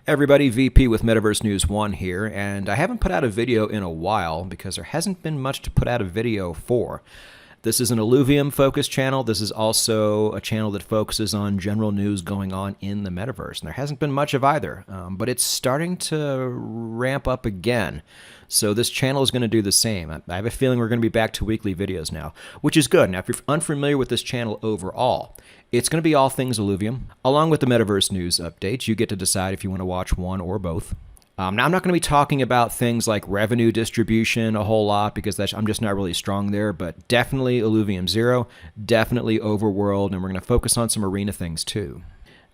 Everybody, VP with Metaverse News 1 here, and I haven't put out a video in a while because there hasn't been much to put out a video for. This is an Illuvium focused channel. This is also a channel that focuses on general news going on in the metaverse, and there hasn't been much of either, but it's starting to ramp up again. So this channel is going to do the same. I have a feeling we're going to be back to weekly videos now, which is good. Now, if you're unfamiliar with this channel overall, it's going to be all things Illuvium. Along with the Metaverse News updates, you get to decide if you want to watch one or both. Now, I'm not going to be talking about things like revenue distribution a whole lot because I'm just not really strong there, but definitely Illuvium 0, definitely Overworld, and we're going to focus on some arena things too.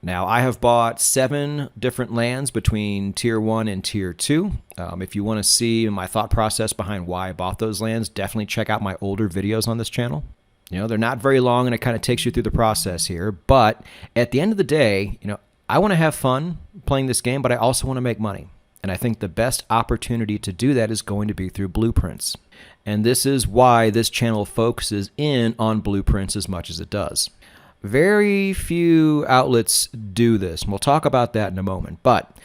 Now, I have bought 7 different lands between Tier 1 and Tier 2. If you want to see my thought process behind why I bought those lands, definitely check out my older videos on this channel. You know, they're not very long and it kind of takes you through the process here, but at the end of the day, I want to have fun playing this game, but I also want to make money. And I think the best opportunity to do that is going to be through blueprints. And this is why this channel focuses in on blueprints as much as it does. Very few outlets do this, and we'll talk about that in a moment. But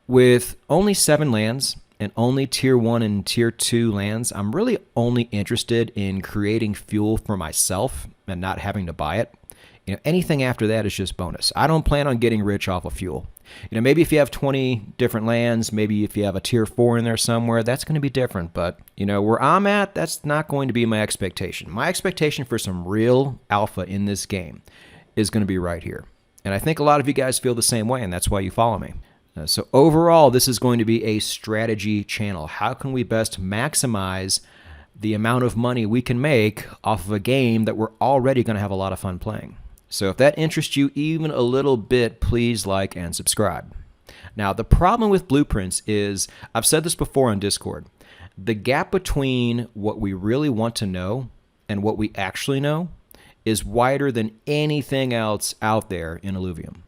with only 7 lands and only Tier 1 and Tier 2 lands, I'm really only interested in creating fuel for myself and not having to buy it. Anything after that is just bonus. I don't plan on getting rich off of fuel. Maybe if you have 20 different lands, maybe if you have a Tier 4 in there somewhere, that's going to be different. But, where I'm at, that's not going to be my expectation. My expectation for some real alpha in this game is going to be right here. And I think a lot of you guys feel the same way, and that's why you follow me. So overall, this is going to be a strategy channel. How can we best maximize the amount of money we can make off of a game that we're already going to have a lot of fun playing? So if that interests you even a little bit, please like and subscribe. Now, the problem with blueprints is, I've said this before on Discord, the gap between what we really want to know and what we actually know is wider than anything else out there in Illuvium.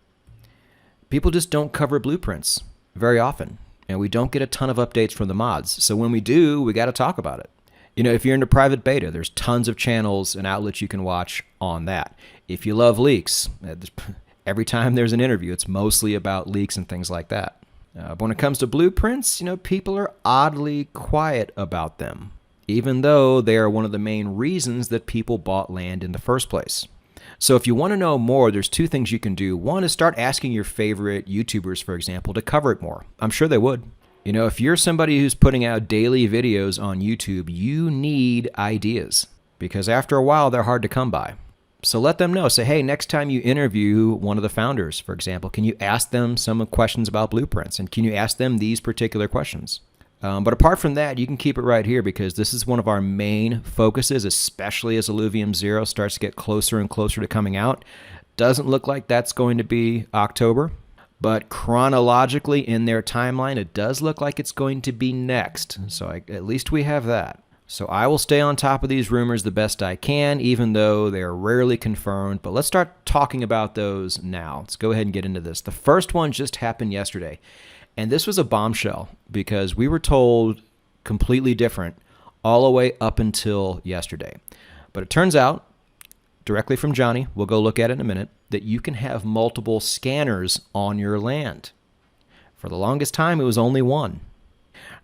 People just don't cover blueprints very often, and we don't get a ton of updates from the mods. So when we do, we got to talk about it. If you're into private beta, there's tons of channels and outlets you can watch on that. If you love leaks, every time there's an interview, it's mostly about leaks and things like that. But when it comes to blueprints, people are oddly quiet about them, even though they are one of the main reasons that people bought land in the first place. So if you want to know more, there's 2 things you can do. One is start asking your favorite YouTubers, for example, to cover it more. I'm sure they would. If you're somebody who's putting out daily videos on YouTube, you need ideas because after a while, they're hard to come by. So let them know. Say, hey, next time you interview one of the founders, for example, can you ask them some questions about blueprints? And can you ask them these particular questions? But apart from that, you can keep it right here because this is one of our main focuses, especially as Illuvium 0 starts to get closer and closer to coming out. Doesn't look like that's going to be October. But chronologically in their timeline, it does look like it's going to be next. So at least we have that. So I will stay on top of these rumors the best I can, even though they are rarely confirmed. But let's start talking about those now. Let's go ahead and get into this. The first one just happened yesterday. And this was a bombshell because we were told completely different all the way up until yesterday. But it turns out, directly from Johnny, we'll go look at it in a minute, that you can have multiple scanners on your land. For the longest time, it was only one.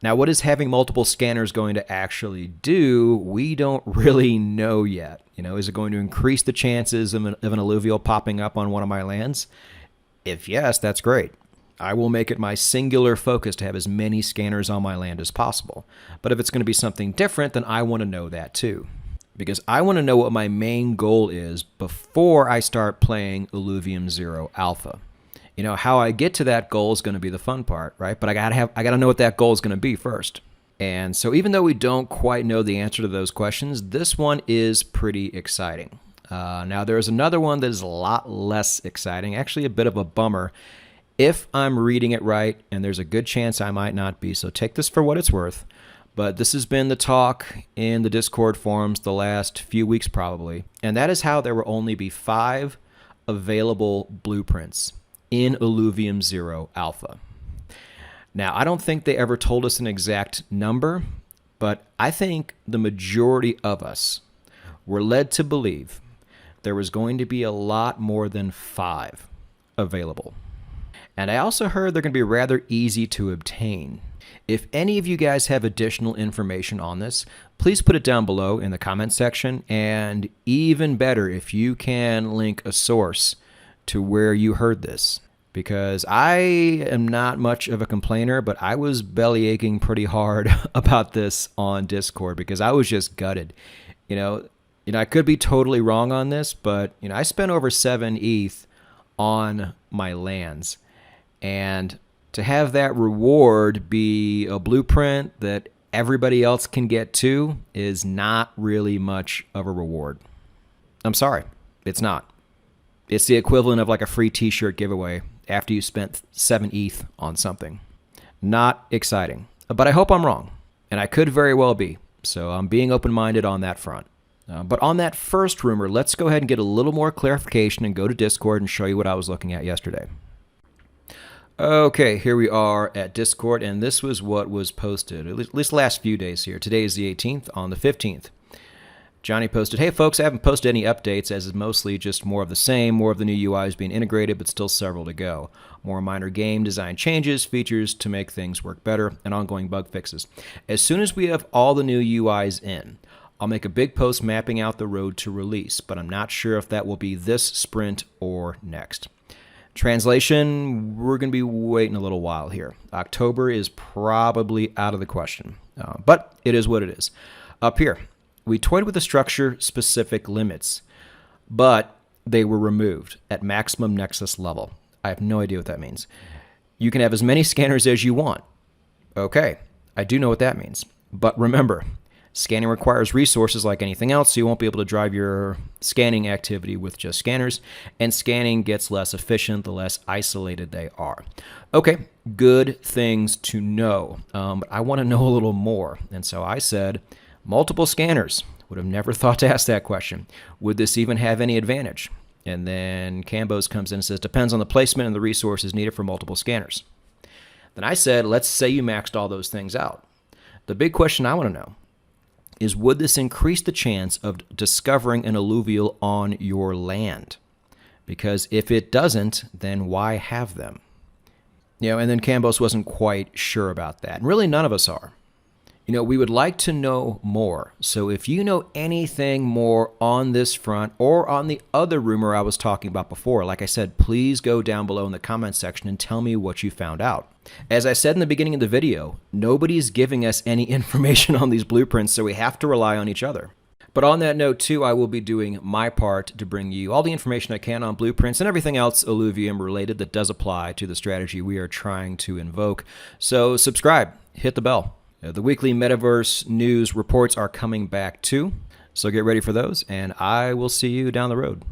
Now, what is having multiple scanners going to actually do? We don't really know yet. Is it going to increase the chances of an alluvial popping up on one of my lands? If yes, that's great. I will make it my singular focus to have as many scanners on my land as possible. But if it's going to be something different, then I want to know that too. Because I want to know what my main goal is before I start playing Illuvium 0 Alpha. How I get to that goal is going to be the fun part, right? But I gotta know what that goal is going to be first. And so even though we don't quite know the answer to those questions, this one is pretty exciting. Now there's another one that is a lot less exciting, actually a bit of a bummer, if I'm reading it right, and there's a good chance I might not be. So take this for what it's worth. But this has been the talk in the Discord forums the last few weeks probably, and that is how there will only be 5 available blueprints in Illuvium 0 Alpha. Now, I don't think they ever told us an exact number, but I think the majority of us were led to believe there was going to be a lot more than 5 available. And I also heard they're going to be rather easy to obtain. If any of you guys have additional information on this, please put it down below in the comment section. And even better, if you can link a source to where you heard this. Because I am not much of a complainer, but I was belly aching pretty hard about this on Discord because I was just gutted. You know, I could be totally wrong on this, but I spent over 7 ETH on my lands. And to have that reward be a blueprint that everybody else can get to is not really much of a reward. I'm sorry, it's not. It's the equivalent of like a free t-shirt giveaway after you spent 7 ETH on something. Not exciting, but I hope I'm wrong, and I could very well be. So I'm being open-minded on that front. But on that first rumor, let's go ahead and get a little more clarification and go to Discord and show you what I was looking at yesterday. Okay, here we are at Discord, and this was what was posted, at least the last few days here. Today is the 18th. On the 15th, Johnny posted, "Hey folks, I haven't posted any updates as it's mostly just more of the same, more of the new UIs being integrated, but still several to go. More minor game design changes, features to make things work better, and ongoing bug fixes. As soon as we have all the new UIs in, I'll make a big post mapping out the road to release, but I'm not sure if that will be this sprint or next." Translation, we're going to be waiting a little while here. October is probably out of the question, but it is what it is. Up here, we toyed with the structure-specific limits, but they were removed at maximum nexus level. I have no idea what that means. You can have as many scanners as you want. Okay, I do know what that means. But remember, scanning requires resources like anything else, so you won't be able to drive your scanning activity with just scanners, and scanning gets less efficient the less isolated they are. Okay, good things to know, but I want to know a little more, and so I said, multiple scanners. Would have never thought to ask that question. Would this even have any advantage? And then Cambos comes in and says, depends on the placement and the resources needed for multiple scanners. Then I said, let's say you maxed all those things out. The big question I want to know is, would this increase the chance of discovering an alluvial on your land? Because if it doesn't, then why have them? And then Cambos wasn't quite sure about that. And really, none of us are. We would like to know more. So if you know anything more on this front or on the other rumor I was talking about before, like I said, please go down below in the comments section and tell me what you found out. As I said in the beginning of the video, nobody's giving us any information on these blueprints, so we have to rely on each other. But on that note, too, I will be doing my part to bring you all the information I can on blueprints and everything else Illuvium related that does apply to the strategy we are trying to invoke. So subscribe, hit the bell. The weekly Metaverse news reports are coming back too, so get ready for those, and I will see you down the road.